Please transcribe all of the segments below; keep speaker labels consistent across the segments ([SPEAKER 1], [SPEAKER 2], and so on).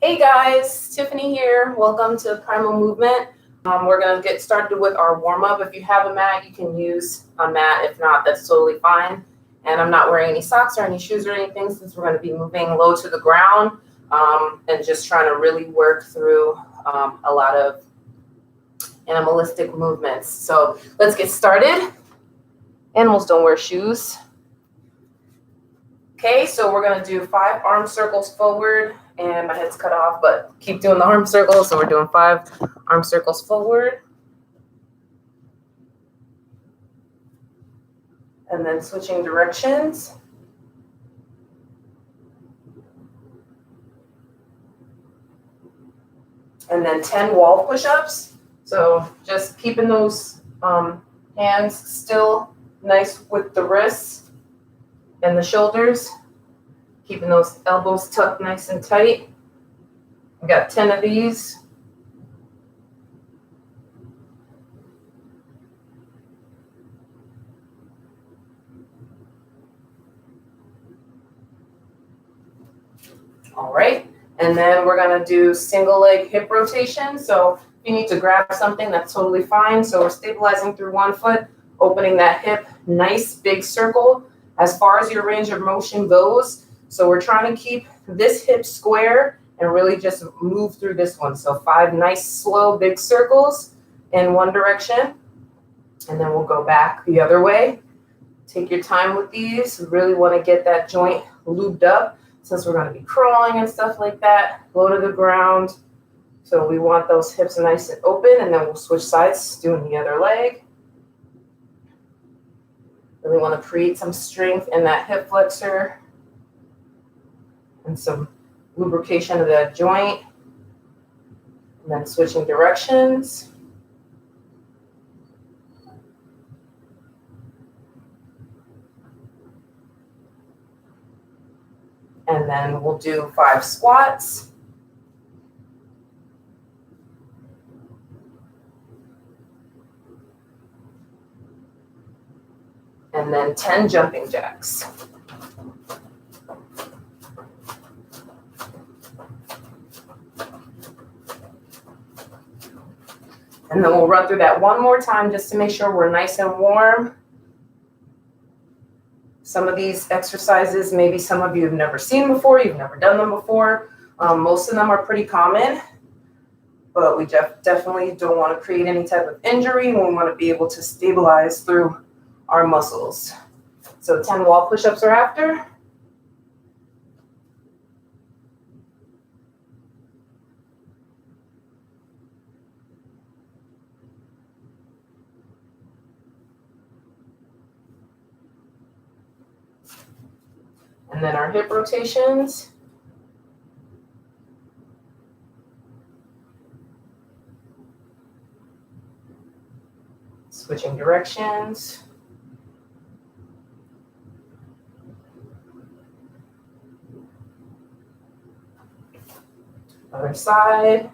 [SPEAKER 1] Hey guys, Tiffany here. Welcome to Primal Movement. We're going to get started with our warm-up. If you have a mat, you can use a mat. If not, that's totally fine. And I'm not wearing any socks or any shoes or anything since we're going to be moving low to the ground and just trying to really work through a lot of animalistic movements. So let's get started. Animals don't wear shoes. Okay, so we're going to do 5 arm circles forward. And my head's cut off, but keep doing the arm circles. So we're doing 5 arm circles forward. And then switching directions. And then 10 wall push-ups. So just keeping those hands still nice with the wrists and the shoulders. Keeping those elbows tucked nice and tight. We got 10 of these. All right, and then we're gonna do single leg hip rotation. So if you need to grab something, that's totally fine. So we're stabilizing through one foot, opening that hip, nice big circle as far as your range of motion goes. So we're trying to keep this hip square and really just move through this one. So 5 nice, slow, big circles in one direction. And then we'll go back the other way. Take your time with these. We really want to get that joint lubed up since we're going to be crawling and stuff like that. Low to the ground. So we want those hips nice and open, and then we'll switch sides, doing the other leg. Really want to create some strength in that hip flexor. And some lubrication of that joint. And then switching directions. And then we'll do 5 squats. And then 10 jumping jacks. And then we'll run through that one more time just to make sure we're nice and warm. Some of these exercises, maybe some of you have never seen before, you've never done them before. Most of them are pretty common, but we definitely don't want to create any type of injury. We want to be able to stabilize through our muscles. So 10 wall push-ups are after. And then our hip rotations. Switching directions. Other side.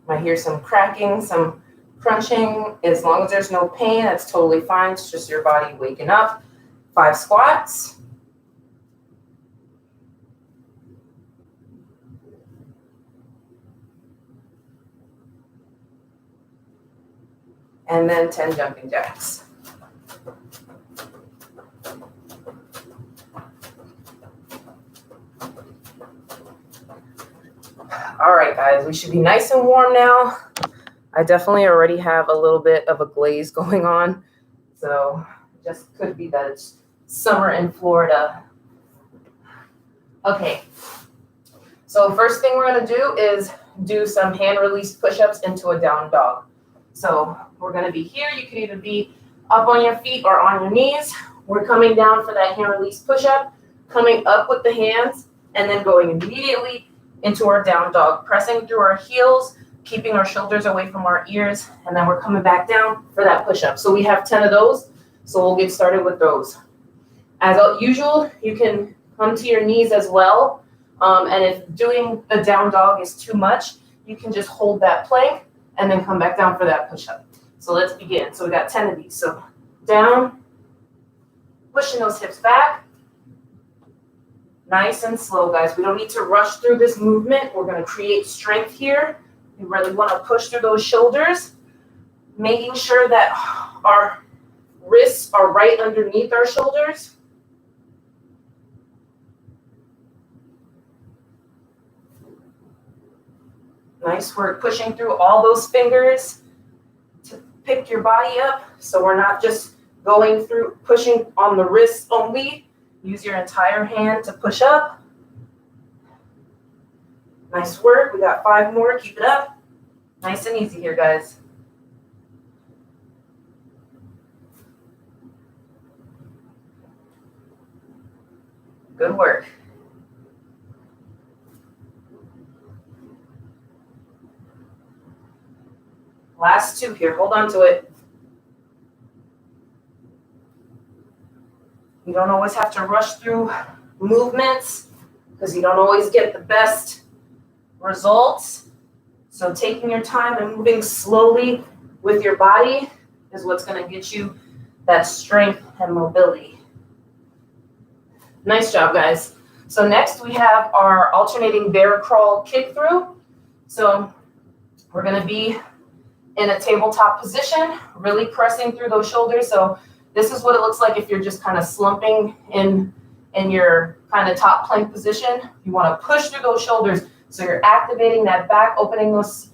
[SPEAKER 1] I hear some cracking, some crunching. As long as there's no pain, that's totally fine. It's just your body waking up. 5 squats. And then 10 jumping jacks. All right, guys, we should be nice and warm now. I definitely already have a little bit of a glaze going on. So it just could be that it's summer in Florida. Okay. So first thing we're going to do is do some hand release push-ups into a down dog. So we're going to be here. You can either be up on your feet or on your knees. We're coming down for that hand release push-up, coming up with the hands, and then going immediately into our down dog, pressing through our heels, keeping our shoulders away from our ears, and then we're coming back down for that push-up. So we have 10 of those, so we'll get started with those. As usual, you can come to your knees as well, and if doing a down dog is too much, you can just hold that plank and then come back down for that push-up. So let's begin. So we got 10 of these. So down, pushing those hips back. Nice and slow, guys. We don't need to rush through this movement. We're going to create strength here. We really want to push through those shoulders, making sure that our wrists are right underneath our shoulders. Nice work pushing through all those fingers to pick your body up. So we're not just going through pushing on the wrists only. Use your entire hand to push up. Nice work. We got 5 more. Keep it up. Nice and easy here, guys. Good work. Last 2 here. Hold on to it. You don't always have to rush through movements because you don't always get the best results. So taking your time and moving slowly with your body is what's going to get you that strength and mobility. Nice job, guys. So next we have our alternating bear crawl kick through. So we're going to be in a tabletop position, really pressing through those shoulders. So this is what it looks like if you're just kind of slumping in your kind of top plank position. You want to push through those shoulders. So you're activating that back, opening those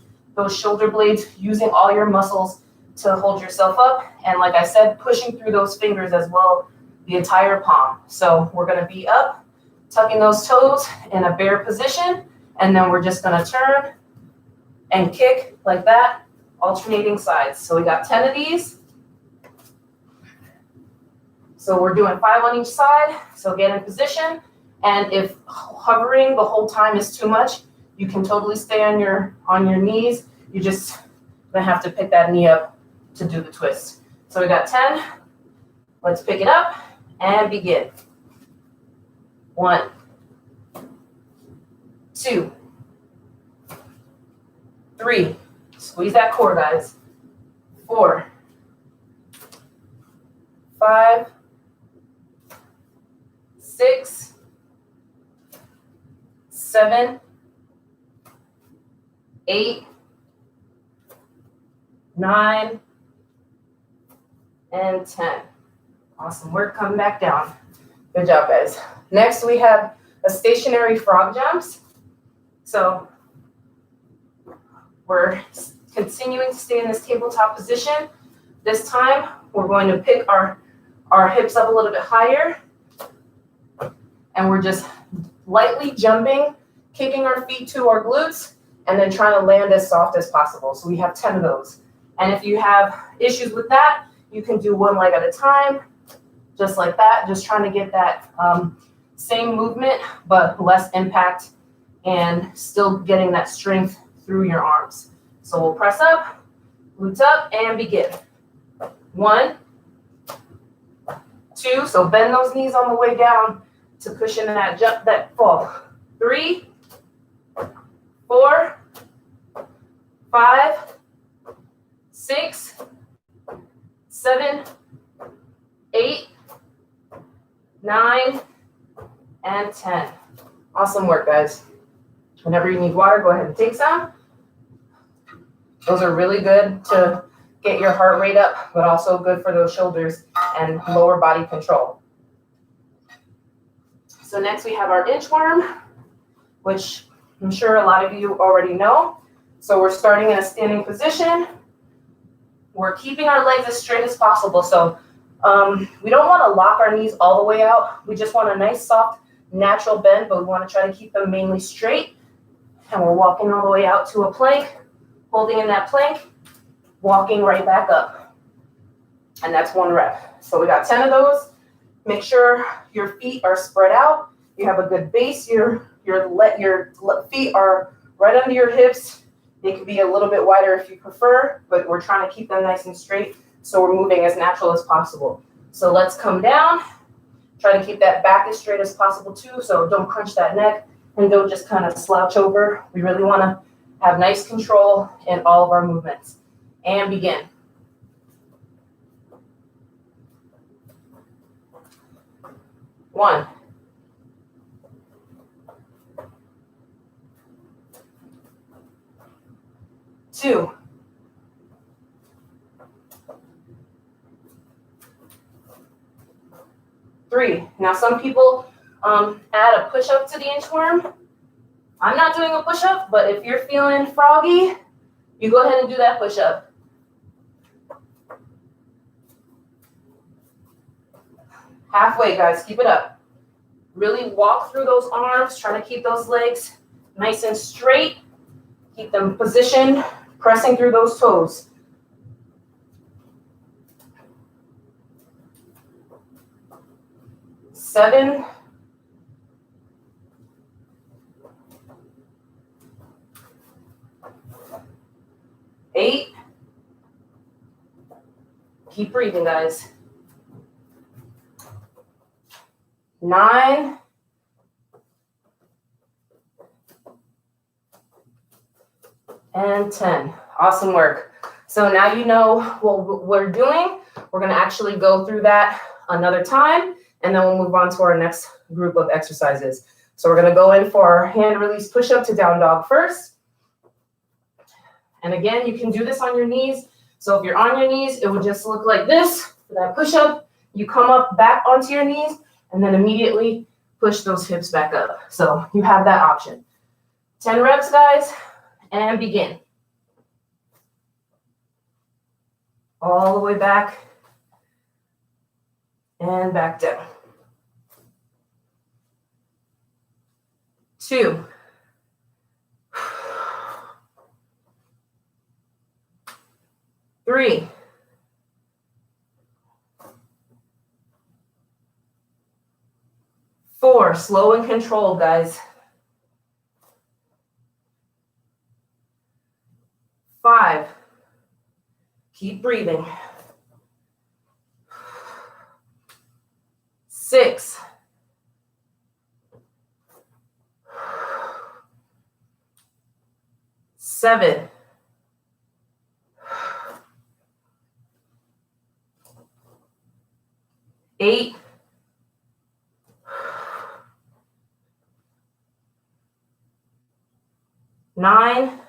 [SPEAKER 1] shoulder blades, using all your muscles to hold yourself up. And like I said, pushing through those fingers as well, the entire palm. So we're going to be up, tucking those toes in a bear position. And then we're just going to turn and kick like that, alternating sides. So we got 10 of these. So we're doing 5 on each side. So get in position. And if hovering the whole time is too much, you can totally stay on your knees. You just gonna have to pick that knee up to do the twist. So we got 10. Let's pick it up and begin. 1, 2, 3. Squeeze that core, guys. 4, 5, 6, 7, 8, 9, and 10. Awesome work. Coming back down. Good job, guys. Next, we have a stationary frog jumps. So we're continuing to stay in this tabletop position. This time, we're going to pick our hips up a little bit higher. And we're just lightly jumping, kicking our feet to our glutes, and then trying to land as soft as possible. So we have 10 of those. And if you have issues with that, you can do 1 leg at a time, just like that, just trying to get that same movement, but less impact and still getting that strength through your arms. So we'll press up, glutes up, and begin. 1, 2, so bend those knees on the way down to cushion that jump, that fall. 3, 4, 5, 6, 7, 8, 9, and 10. Awesome work, guys. Whenever you need water, go ahead and take some. Those are really good to get your heart rate up, but also good for those shoulders and lower body control. So next we have our inchworm, which I'm sure a lot of you already know. So we're starting in a standing position. We're keeping our legs as straight as possible. So we don't want to lock our knees all the way out. We just want a nice, soft, natural bend, but we want to try to keep them mainly straight. And we're walking all the way out to a plank, holding in that plank, walking right back up. And that's 1 rep. So we got 10 of those. Make sure your feet are spread out. You have a good base. Your feet are right under your hips. They could be a little bit wider if you prefer, but we're trying to keep them nice and straight. So we're moving as natural as possible. So let's come down. Try to keep that back as straight as possible too. So don't crunch that neck and don't just kind of slouch over. We really want to have nice control in all of our movements. And begin. 1, 2, 3. Now some people add a push-up to the inchworm. I'm not doing a push-up, but if you're feeling froggy, you go ahead and do that push-up. Halfway, guys, keep it up. Really walk through those arms, trying to keep those legs nice and straight. Keep them positioned, pressing through those toes. 7, 8. Keep breathing, guys. 9. And 10. Awesome work. So now you know what we're doing. We're going to actually go through that another time, and then we'll move on to our next group of exercises. So we're going to go in for our hand release push-up to down dog first. And again, you can do this on your knees. So if you're on your knees, it would just look like this for that push-up. You come up back onto your knees and then immediately push those hips back up. So you have that option. 10 reps, guys, and begin. All the way back and back down. 2. 3. 4. Slow and controlled, guys. 5. Keep breathing. 6. 7. 8. 9.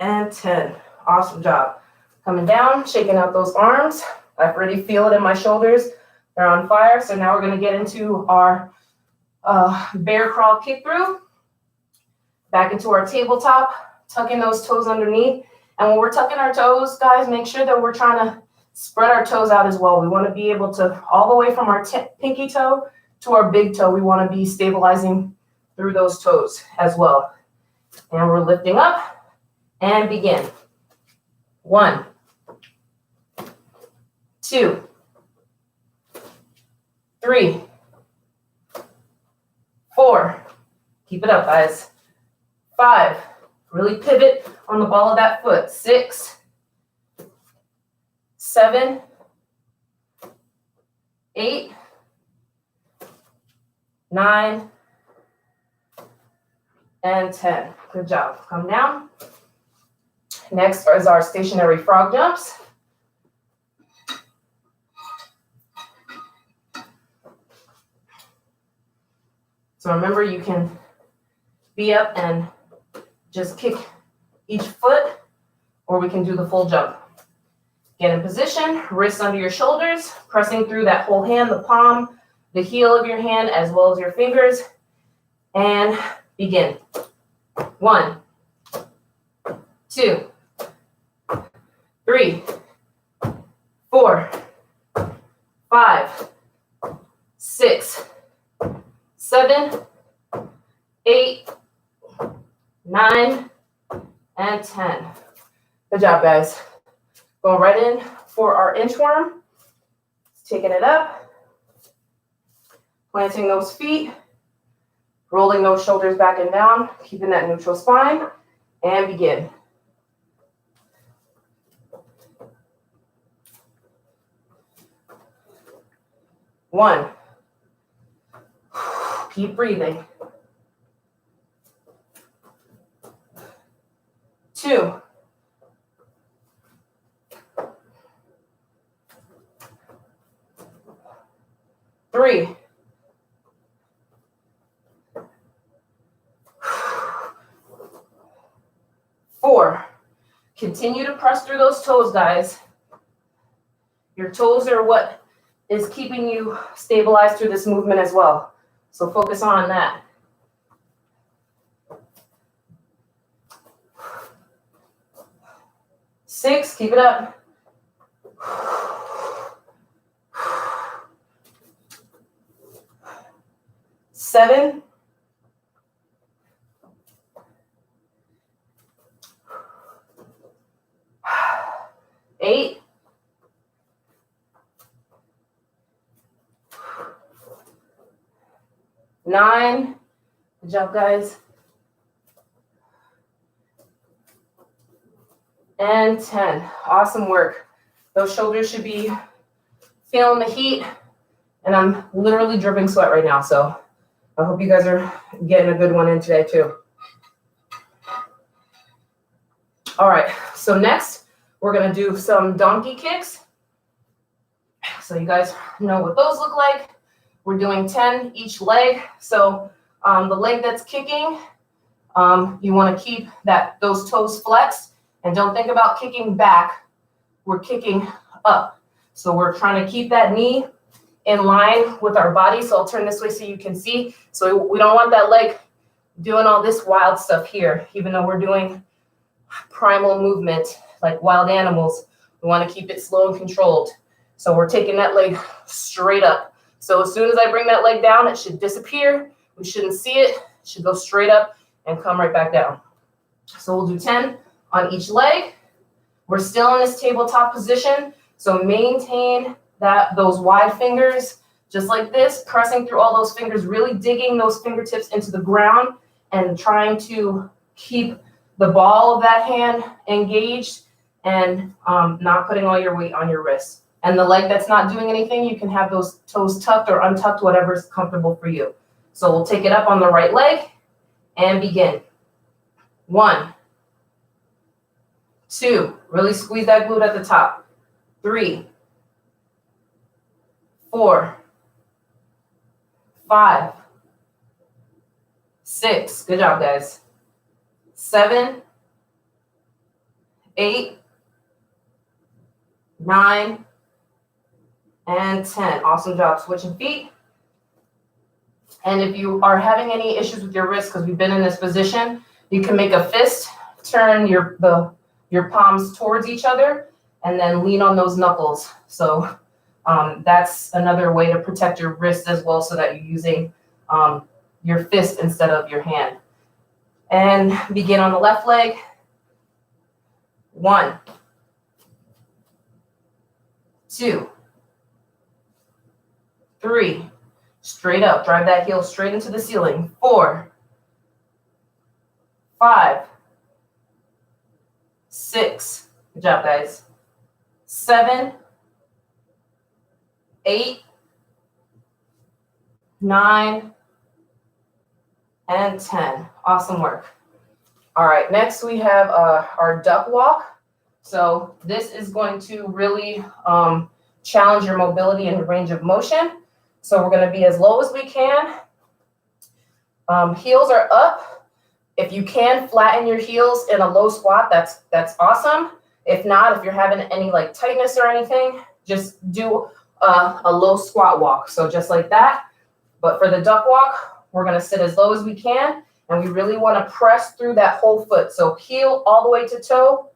[SPEAKER 1] And 10. Awesome job. Coming down, shaking out those arms. I already feel it in my shoulders. They're on fire. So now we're going to get into our bear crawl kick through. Back into our tabletop, tucking those toes underneath. And when we're tucking our toes, guys, make sure that we're trying to spread our toes out as well. We want to be able to, all the way from our pinky toe to our big toe, we want to be stabilizing through those toes as well. And we're lifting up and begin. 1, 2, 3, 4. Keep it up, guys. 5. Really pivot on the ball of that foot. 6, 7, 8, 9, and 10. Good job. Come down. Next is our stationary frog jumps. So remember, you can be up and just kick each foot, or we can do the full jump. Get in position, wrists under your shoulders, pressing through that whole hand, the palm, the heel of your hand, as well as your fingers, and begin. 1, 2, 3, 4, 5, 6, 7, 8, 9, and 10. Good job, guys. Going right in for our inchworm. Taking it up, planting those feet, rolling those shoulders back and down, keeping that neutral spine, and begin. 1. Keep breathing. 2. 3, 4. Continue to press through those toes, guys. Your toes are what is keeping you stabilized through this movement as well. So focus on that. 6, keep it up. 7, 8, 9. Good job, guys. And 10. Awesome work. Those shoulders should be feeling the heat. And I'm literally dripping sweat right now. So I hope you guys are getting a good one in today too. All right. So next, we're going to do some donkey kicks. So you guys know what those look like. We're doing 10 each leg. So the leg that's kicking, you want to keep those toes flexed. And don't think about kicking back. We're kicking up. So we're trying to keep that knee in line with our body. So I'll turn this way so you can see. So we don't want that leg doing all this wild stuff here, even though we're doing primal movement like wild animals. We want to keep it slow and controlled. So we're taking that leg straight up. So as soon as I bring that leg down, it should disappear. We shouldn't see it. It should go straight up and come right back down. So we'll do 10 on each leg. We're still in this tabletop position. So maintain those wide fingers, just like this, pressing through all those fingers, really digging those fingertips into the ground and trying to keep the ball of that hand engaged and not putting all your weight on your wrist. And the leg that's not doing anything, you can have those toes tucked or untucked, whatever is comfortable for you. So we'll take it up on the right leg and begin. 1, 2, really squeeze that glute at the top. 3, 4, 5, 6, good job, guys. 7, 8, 9, and 10. Awesome job. Switching feet. And if you are having any issues with your wrist because we've been in this position, you can make a fist, turn your palms towards each other, and then lean on those knuckles. So that's another way to protect your wrist as well, so that you're using your fist instead of your hand. And begin on the left leg. 1, 2, 3, straight up. Drive that heel straight into the ceiling. 4, 5, 6. Good job, guys. 7, 8, 9, and 10. Awesome work. All right, next we have our duck walk. So this is going to really challenge your mobility and your range of motion. So we're going to be as low as we can. Heels are up. If you can flatten your heels in a low squat, that's awesome. If not, if you're having any like tightness or anything, just do a low squat walk. So just like that. But for the duck walk, we're going to sit as low as we can. And we really want to press through that whole foot. So heel all the way to toe,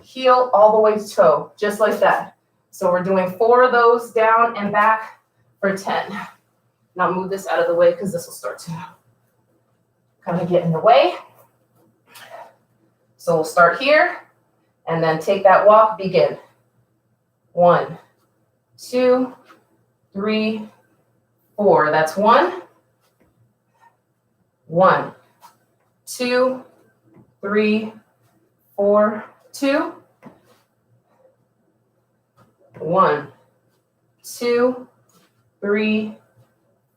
[SPEAKER 1] heel all the way to toe, just like that. So we're doing 4 of those down and back for 10. Now move this out of the way because this will start to kind of get in the way. So we'll start here and then take that walk, begin. 1, 2, 3, 4. That's 1. 1, 2, 3, 4, 2. 1, 2, 3,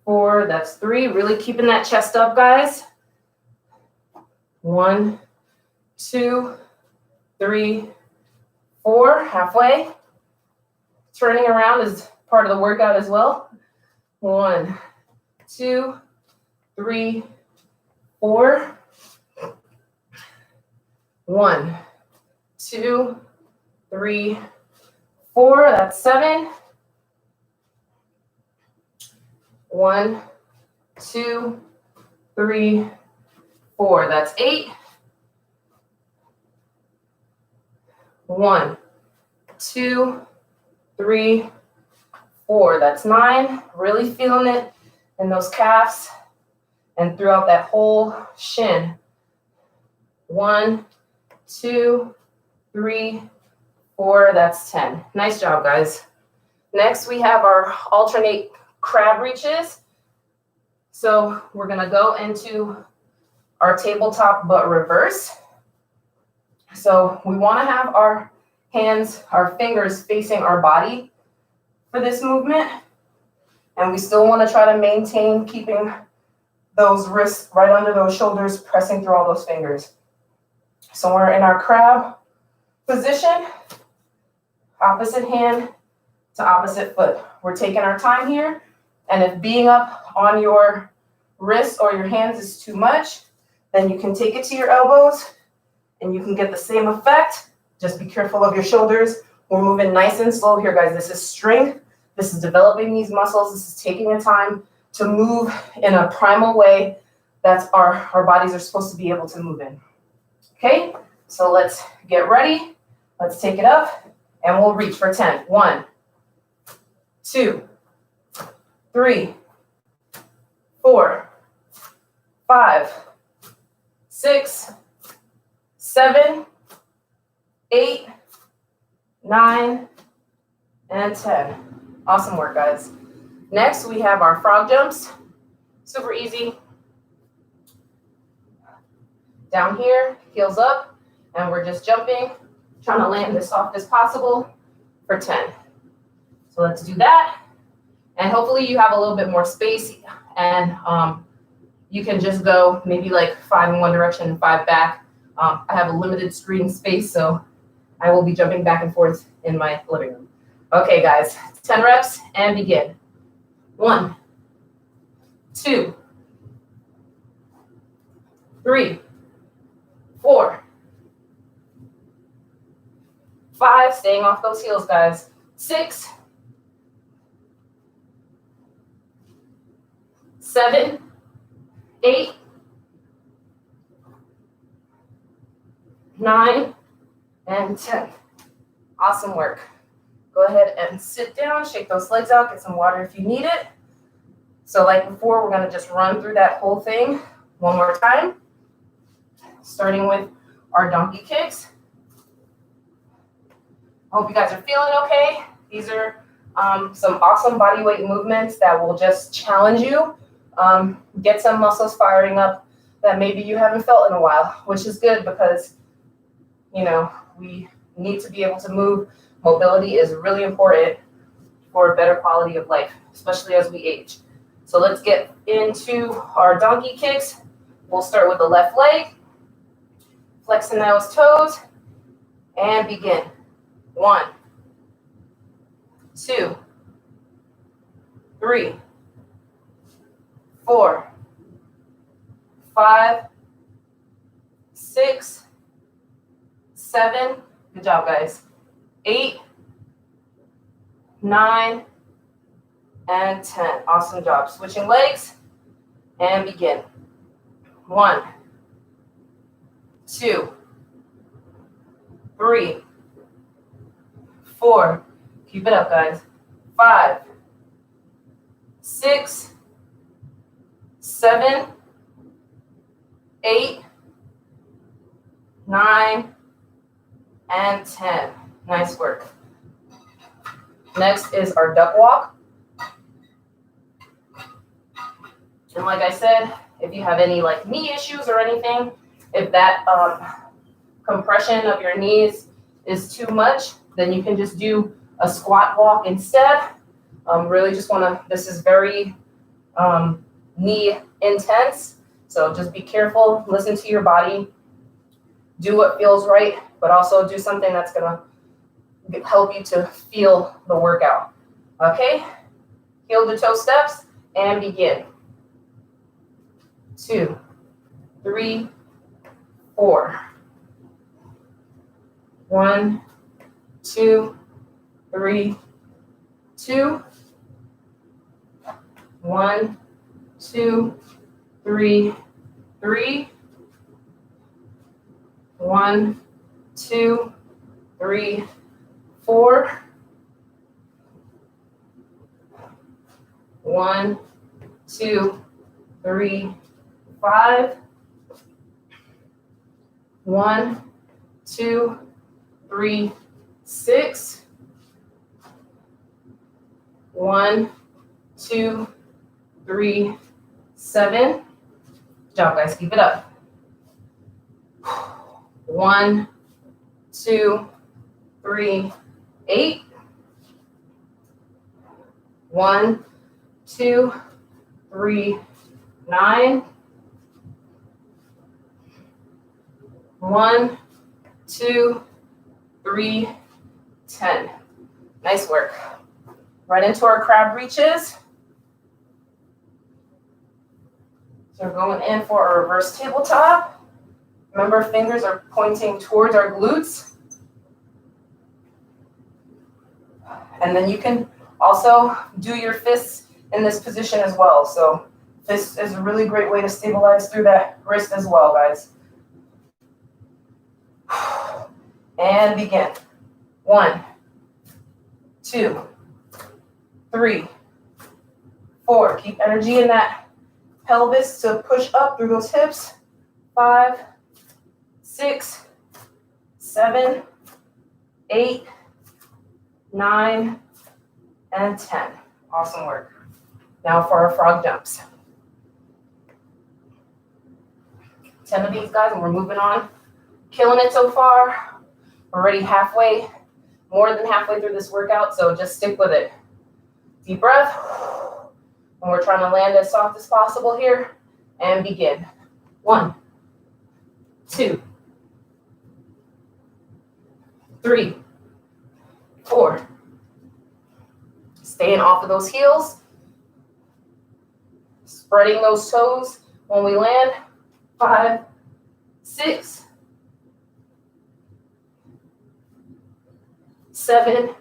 [SPEAKER 1] 4. That's 3. Really keeping that chest up, guys. 1, 2, 3, 4. Halfway. Turning around is part of the workout as well. 1, 2, 3, 4. 1, 2, 3, 4. That's 7. 1, 2, 3, 4. That's 8. 1, 2, 3, 4. That's 9. Really feeling it in those calves and throughout that whole shin. 1, 2, 3, 4. That's 10. Nice job, guys. Next, we have our alternate crab reaches. So we're going to go into our tabletop but reverse. So we want to have our hands, our fingers facing our body for this movement. And we still want to try to maintain keeping those wrists right under those shoulders, pressing through all those fingers. So we're in our crab position, opposite hand to opposite foot. We're taking our time here. And if being up on your wrists or your hands is too much, then you can take it to your elbows and you can get the same effect. Just be careful of your shoulders. We're moving nice and slow here, guys. This is strength. This is developing these muscles. This is taking the time to move in a primal way that's our bodies are supposed to be able to move in. Okay, so let's get ready. Let's take it up and we'll reach for 10. 1, 2, 3, 4, 5, 6, 7, 8, 9, and 10. Awesome work, guys. Next, we have our frog jumps. Super easy. Down here, heels up, and we're just jumping, trying to land as soft as possible for 10. So let's do that. And hopefully you have a little bit more space and you can just go maybe like 5 in one direction and 5 back. I have a limited screen space, so I will be jumping back and forth in my living room. Okay, guys, 10 reps and begin. 1, 2, 3, 4, 5, staying off those heels, guys. 6, 7, 8, 9, and 10. Awesome work. Go ahead and sit down, shake those legs out, get some water if you need it. So like before, we're gonna just run through that whole thing one more time, starting with our donkey kicks. I hope you guys are feeling okay. These are some awesome body weight movements that will just challenge you, get some muscles firing up that maybe you haven't felt in a while, which is good because, you know, we need to be able to move. Mobility is really important for a better quality of life, especially as we age. So let's get into our donkey kicks. We'll start with the left leg, flexing those toes, and begin. 1, 2, 3, 4, 5, 6, 7. Good job, guys. 8, 9, and 10. Awesome job. Switching legs and begin. 1, 2, 3, 4. Keep it up, guys. 5, 6, 7, 8, 9, and 10. Nice work. Next is our duck walk. And like I said, if you have any like knee issues or anything, if that compression of your knees is too much, then you can just do a squat walk instead. Really just this is very knee intense. So just be careful, listen to your body, do what feels right, but also do something that's gonna help you to feel the workout. Okay, heel to toe steps. and begin. 2, 3, 4. 1, 2, 3, 2. 1, 2, 3, 3. 1, 2, 3, 4. 1, 2, 3, 5. 1, 2, 3, 6. 1, 2, 3, 7. Good job, guys. Keep it up. 1, 2, 3, 8. 1, 2, 3, 9. 1, 2, 3, 10. Nice work. Right into our crab reaches. So we're going in for a reverse tabletop. Remember, fingers are pointing towards our glutes. And then you can also do your fists in this position as well. So this is a really great way to stabilize through that wrist as well, guys. And begin. 1, 2, 3, 4. Keep energy in that pelvis to push up through those hips. 5, 6, 7, 8, 9, and 10. Awesome work. Now for our frog jumps. 10 of these, guys, and we're moving on. Killing it so far. We're already halfway, more than halfway through this workout, so just stick with it. Deep breath. And we're trying to land as soft as possible here. And begin. 1, 2, 3, 4. Staying off of those heels. Spreading those toes when we land. 5, 6, 7,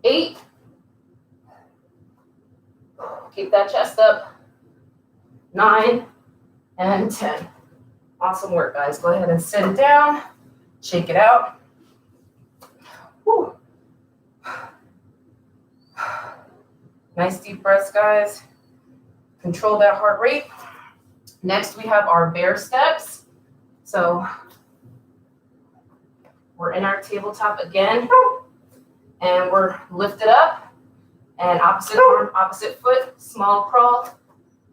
[SPEAKER 1] 8. Keep that chest up. 9 and 10. Awesome work, guys. Go ahead and sit it down. Shake it out. Whew. Nice deep breaths, guys. Control that heart rate. Next, we have our bear steps. So we're in our tabletop again, and we're lifted up, and opposite arm, opposite foot, small crawl,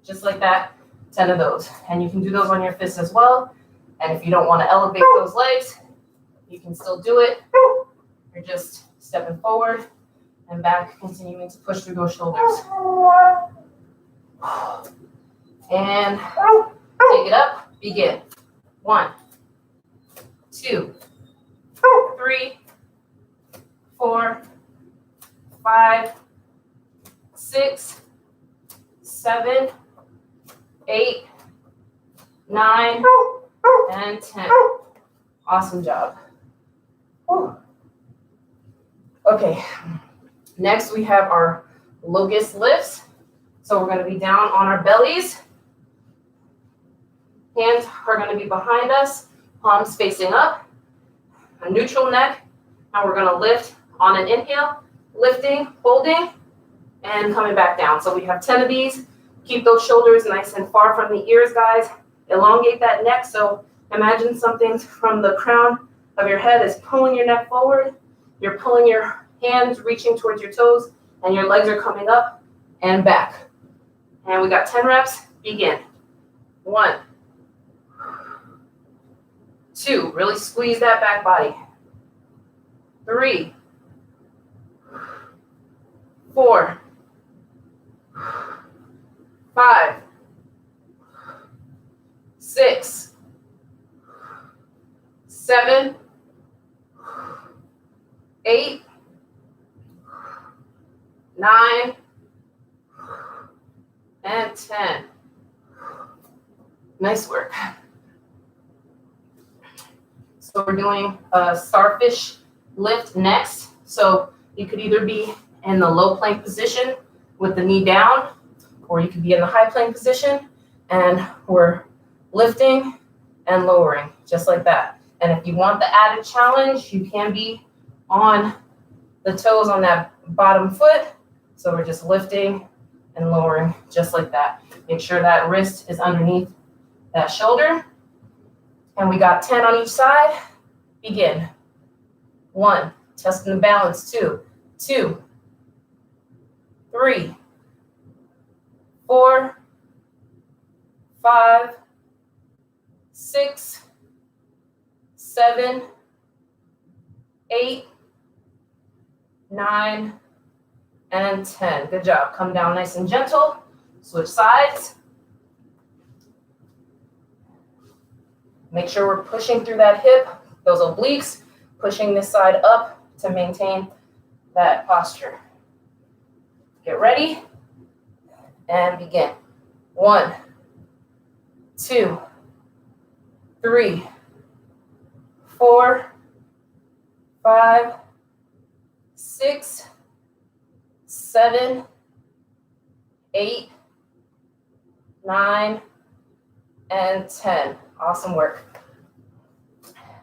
[SPEAKER 1] just like that, 10 of those. And you can do those on your fists as well. And if you don't want to elevate those legs, you can still do it. You're just stepping forward and back, continuing to push through those shoulders. And take it up, begin. 1, 2, 3, 4, 5, 6, 7, 8, 9, and 10. Awesome job. Whew. Okay, next we have our locust lifts. So we're going to be down on our bellies. Hands are going to be behind us, palms facing up, a neutral neck, and we're going to lift on an inhale, lifting, holding, and coming back down. So we have 10 of these. Keep those shoulders nice and far from the ears, guys. Elongate that neck. So imagine something from the crown of your head is pulling your neck forward. You're pulling your hands, reaching towards your toes, and your legs are coming up and back. And we got 10 reps. Begin. 1, 2, really squeeze that back body. 3, 4, 5, 6, 7, 8, 9, and 10. Nice work. So we're doing a starfish lift next. So you could either be in the low plank position with the knee down, or you could be in the high plank position, and we're lifting and lowering just like that. And if you want the added challenge, you can be on the toes on that bottom foot. So we're just lifting and lowering just like that. Make sure that wrist is underneath that shoulder. And we got 10 on each side. Begin. 1, testing the balance. 2, 2, 3, 4, 5, 6, 7, 8, 9, and 10. Good job. Come down nice and gentle. Switch sides. Make sure we're pushing through that hip, those obliques, pushing this side up to maintain that posture. Get ready and begin. 1, 2, 3, 4, 5, 6, 7, 8, 9, and 10. Awesome work.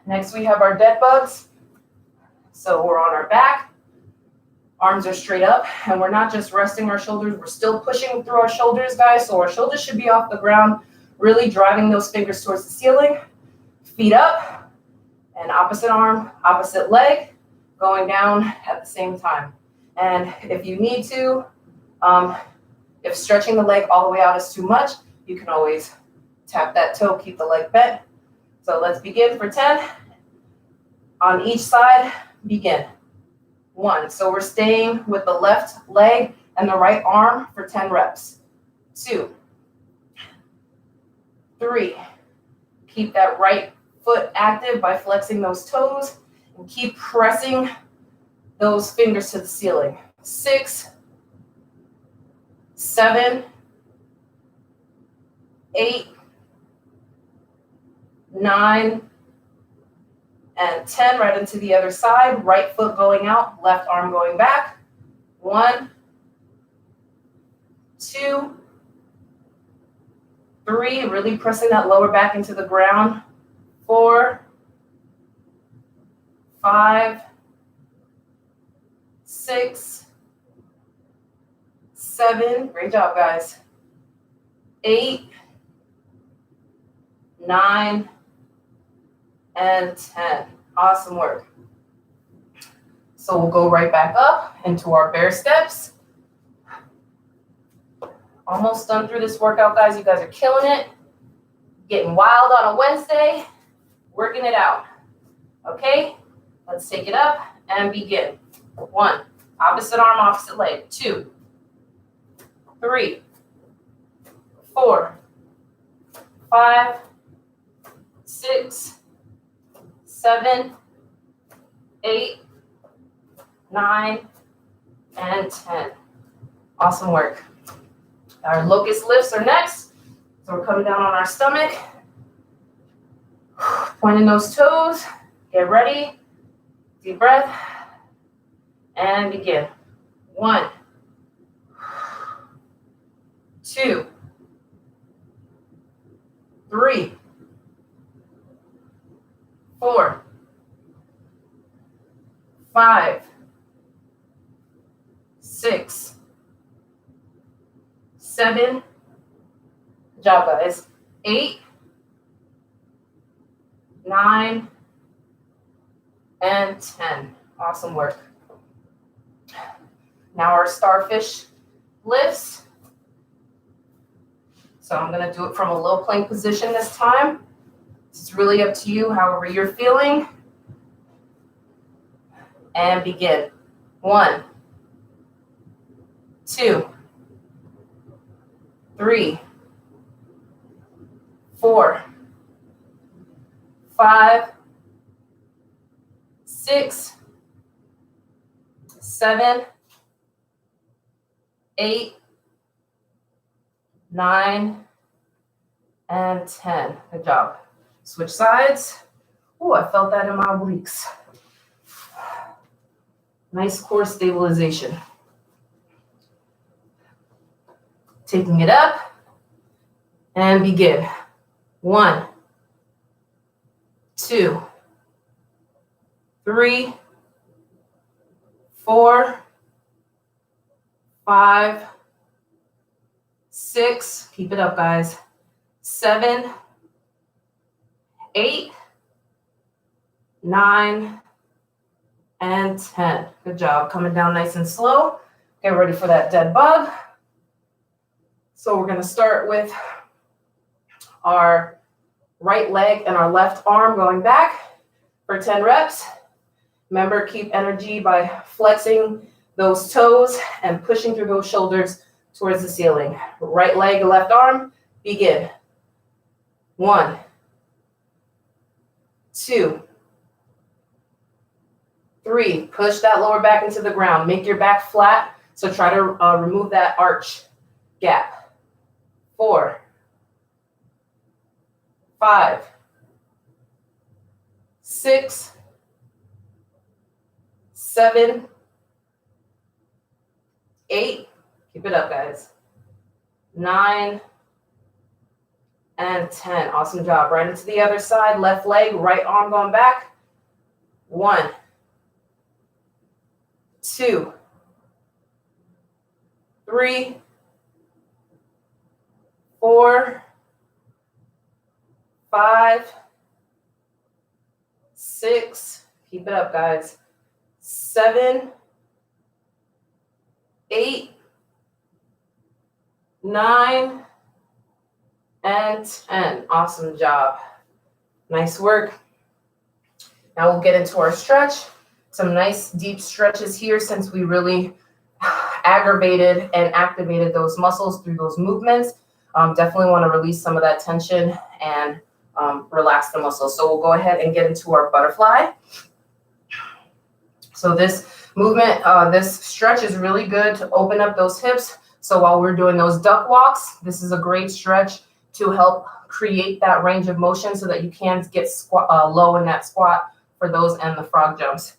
[SPEAKER 1] Next, we have our dead bugs. So we're on our back. Arms are straight up, and we're not just resting our shoulders. We're still pushing through our shoulders, guys. So our shoulders should be off the ground, really driving those fingers towards the ceiling. Feet up, and opposite arm, opposite leg, going down at the same time. And if you need to, if stretching the leg all the way out is too much, you can always tap that toe, keep the leg bent. So let's begin for 10. On each side, begin. 1, so we're staying with the left leg and the right arm for 10 reps. 2, 3, keep that right foot active by flexing those toes and keep pressing those fingers to the ceiling. 6, 7, 8, 9, and 10. Right into the other side. Right foot going out, left arm going back. 1, 2, 3. Really pressing that lower back into the ground. 4, 5, 6, 7. Great job, guys. 8, 9, and 10. Awesome work. So we'll go right back up into our bear steps. Almost done through this workout, guys. You guys are killing it. Getting wild on a Wednesday. Working it out. Okay, let's take it up and begin. 1, opposite arm, opposite leg. 2, 3, 4, 5, 6, 7, 8, 9, and 10. Awesome work. Our locust lifts are next. So we're coming down on our stomach. Pointing those toes. Get ready. Deep breath. And begin. 1, 2, 3, 4, 5, 6, 7. Good job, guys. 8, 9, and 10. Awesome work. Now our starfish lifts. So I'm going to do it from a low plank position this time. It's really up to you, however you're feeling. And begin. 1, 2, 3, 4, 5, 6, 7, 8, 9, and 10. Good job. Switch sides. Oh, I felt that in my obliques. Nice core stabilization. Taking it up and begin. 1, 2, 3, 4, 5, 6. Keep it up, guys. 7, 8, 9, and 10. Good job. Coming down nice and slow. Get ready for that dead bug. So we're going to start with our right leg and our left arm going back for 10 reps. Remember, keep energy by flexing those toes and pushing through those shoulders towards the ceiling. Right leg, left arm, begin. 1, 2, 3. Push that lower back into the ground. Make your back flat, so try to remove that arch gap. 4, 5, 6, 7, 8. Keep it up, guys. 9, and 10. Awesome job. Right into the other side. Left leg, right arm going back. 1, 2, 3, 4, 5, 6. Keep it up, guys. 7, 8, 9, and 10. Awesome job. Nice work. Now we'll get into our stretch. Some nice deep stretches here since we really aggravated and activated those muscles through those movements. Definitely want to release some of that tension and relax the muscles. So we'll go ahead and get into our butterfly. So this movement, this stretch is really good to open up those hips. So while we're doing those duck walks, this is a great stretch to help create that range of motion so that you can get low in that squat for those and the frog jumps.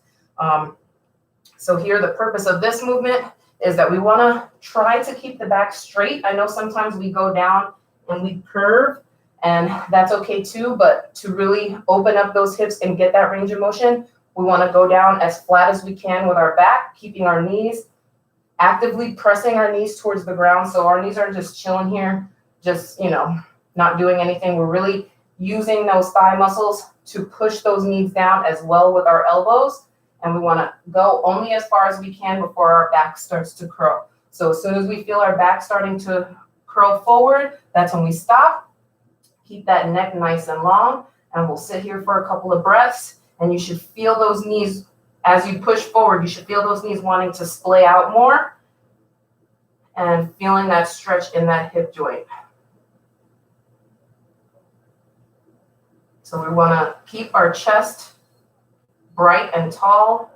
[SPEAKER 1] So here, the purpose of this movement is that we want to try to keep the back straight. I know sometimes we go down and we curve, and that's okay too, but to really open up those hips and get that range of motion, we want to go down as flat as we can with our back, keeping our knees, actively pressing our knees towards the ground. So our knees aren't just chilling here, just, not doing anything. We're really using those thigh muscles to push those knees down as well with our elbows. And we want to go only as far as we can before our back starts to curl. So as soon as we feel our back starting to curl forward, that's when we stop. Keep that neck nice and long, and we'll sit here for a couple of breaths. And you should feel those knees, as you push forward, you should feel those knees wanting to splay out more and feeling that stretch in that hip joint. So we want to keep our chest bright and tall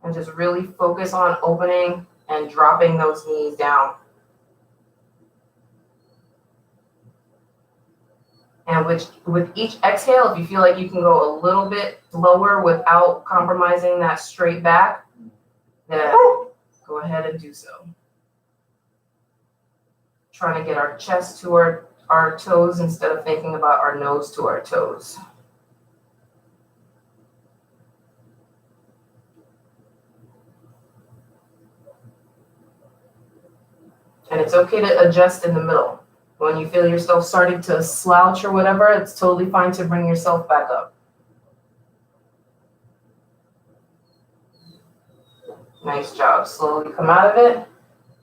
[SPEAKER 1] and just really focus on opening and dropping those knees down. And with each exhale, if you feel like you can go a little bit lower without compromising that straight back, then go ahead and do so. Trying to get our chest to our toes instead of thinking about our nose to our toes. And it's okay to adjust in the middle. When you feel yourself starting to slouch or whatever, it's totally fine to bring yourself back up. Nice job. Slowly come out of it.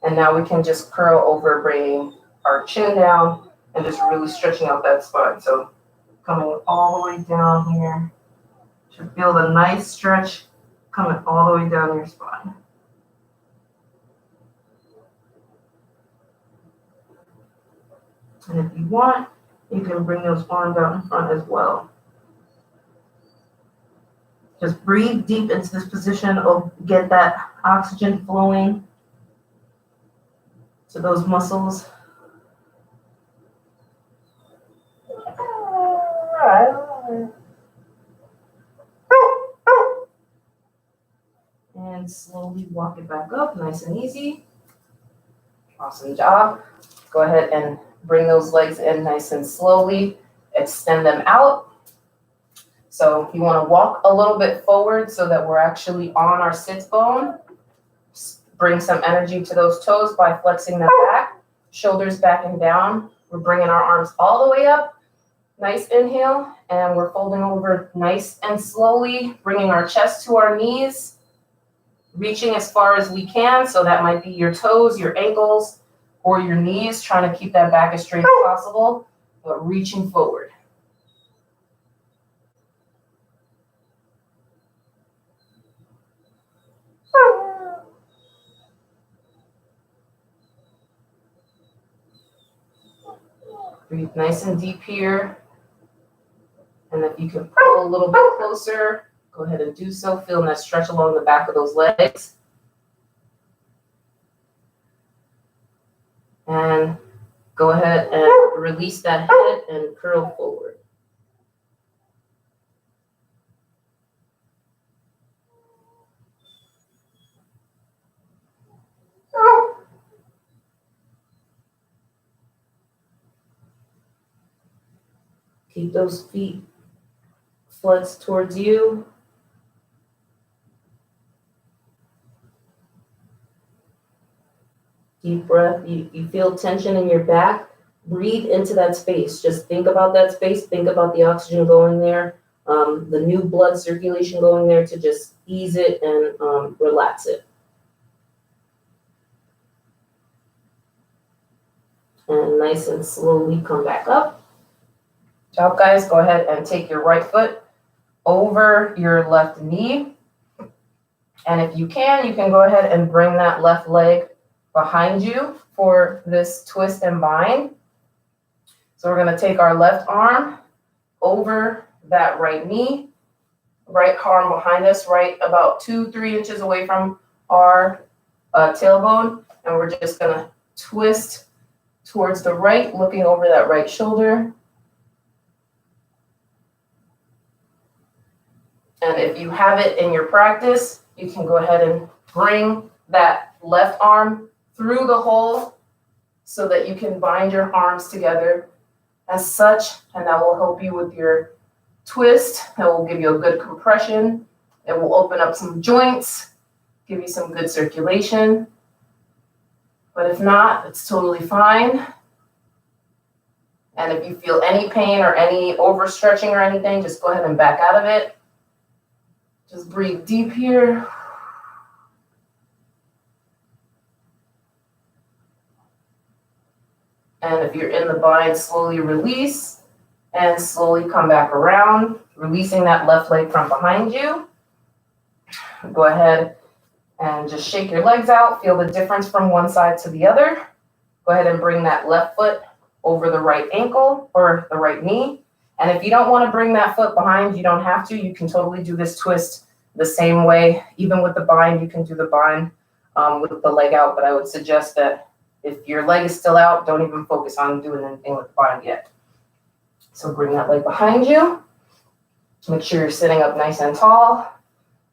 [SPEAKER 1] And now we can just curl over, bringing our chin down and just really stretching out that spine. So coming all the way down here. Should feel the nice stretch coming all the way down your spine. And if you want, you can bring those arms out in front as well. Just breathe deep into this position, get that oxygen flowing to those muscles. and slowly walk it back up, nice and easy. Awesome job. Go ahead and bring those legs in nice and slowly. Extend them out. So you want to walk a little bit forward so that we're actually on our sits bone. Bring some energy to those toes by flexing them back. Shoulders back and down. We're bringing our arms all the way up. Nice inhale. And we're folding over nice and slowly, bringing our chest to our knees. Reaching as far as we can, so that might be your toes, your ankles, or your knees, trying to keep that back as straight as possible, but reaching forward. Breathe nice and deep here. And if you can pull a little bit closer, go ahead and do so. Feeling that stretch along the back of those legs. And go ahead and release that head and curl forward. Keep those feet flexed towards you. Deep breath. You feel tension in your back. Breathe into that space. Just think about that space. Think about the oxygen going there, the new blood circulation going there to just ease it and relax it. And nice and slowly come back up. Good job, guys. Go ahead and take your right foot over your left knee. And if you can go ahead and bring that left leg behind you for this twist and bind. So we're going to take our left arm over that right knee, right arm behind us, right about 2-3 inches away from our tailbone. And we're just going to twist towards the right, looking over that right shoulder. And if you have it in your practice, you can go ahead and bring that left arm through the hole so that you can bind your arms together as such, and that will help you with your twist. That will give you a good compression. It will open up some joints, give you some good circulation. But if not, it's totally fine. And if you feel any pain or any overstretching or anything, just go ahead and back out of it. Just breathe deep here. And if you're in the bind, slowly release and slowly come back around, releasing that left leg from behind you. Go ahead and just shake your legs out. Feel the difference from one side to the other. Go ahead and bring that left foot over the right ankle or the right knee. And if you don't want to bring that foot behind, you don't have to. You can totally do this twist the same way. Even with the bind, you can do the bind with the leg out. But I would suggest that if your leg is still out, don't even focus on doing anything with the bind yet. So bring that leg behind you. Make sure you're sitting up nice and tall.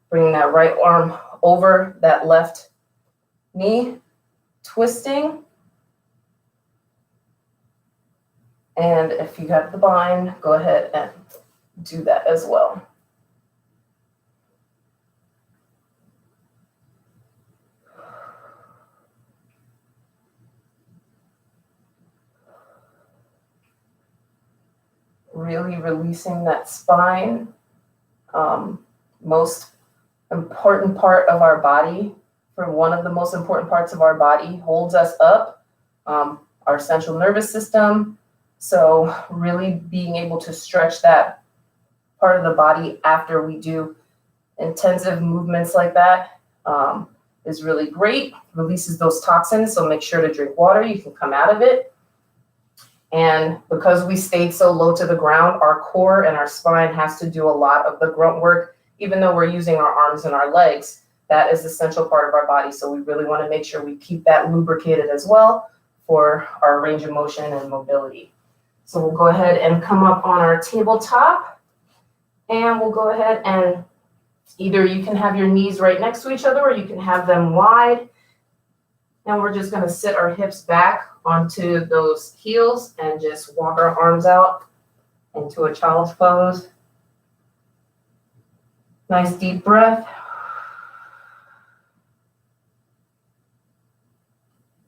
[SPEAKER 1] Bringing that right arm over that left knee, twisting. And if you got the bind, go ahead and do that as well. Really releasing that spine. Most important part of our body, for one of the most important parts of our body, holds us up, our central nervous system. So really being able to stretch that part of the body after we do intensive movements like that is really great. Releases those toxins, so make sure to drink water. You can come out of it. And because we stayed so low to the ground, our core and our spine has to do a lot of the grunt work, even though we're using our arms and our legs. That is the central part of our body. So we really want to make sure we keep that lubricated as well for our range of motion and mobility. So we'll go ahead and come up on our tabletop, and we'll go ahead and Either you can have your knees right next to each other or you can have them wide. And we're just gonna sit our hips back onto those heels and just walk our arms out into a child's pose. Nice deep breath.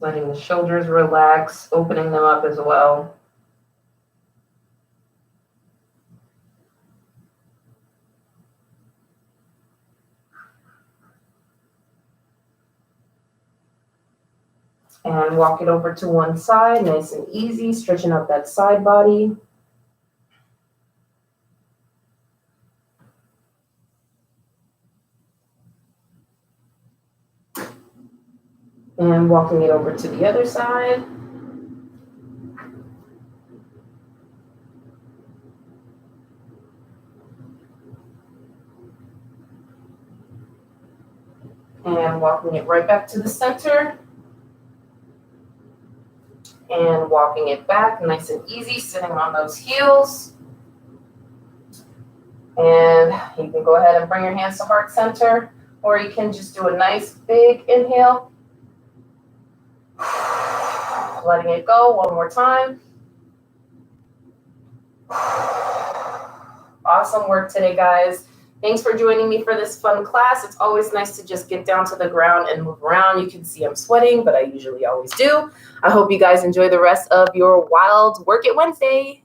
[SPEAKER 1] Letting the shoulders relax, opening them up as well. And walk it over to one side, nice and easy, stretching out that side body. And walking it over to the other side. And walking it right back to the center. And walking it back, nice and easy, sitting on those heels. And you can go ahead and bring your hands to heart center, or you can just do a nice big inhale. Letting it go one more time. Awesome work today, guys. Thanks for joining me for this fun class. It's always nice to just get down to the ground and move around. You can see I'm sweating, but I usually always do. I hope you guys enjoy the rest of your wild Work It Wednesday.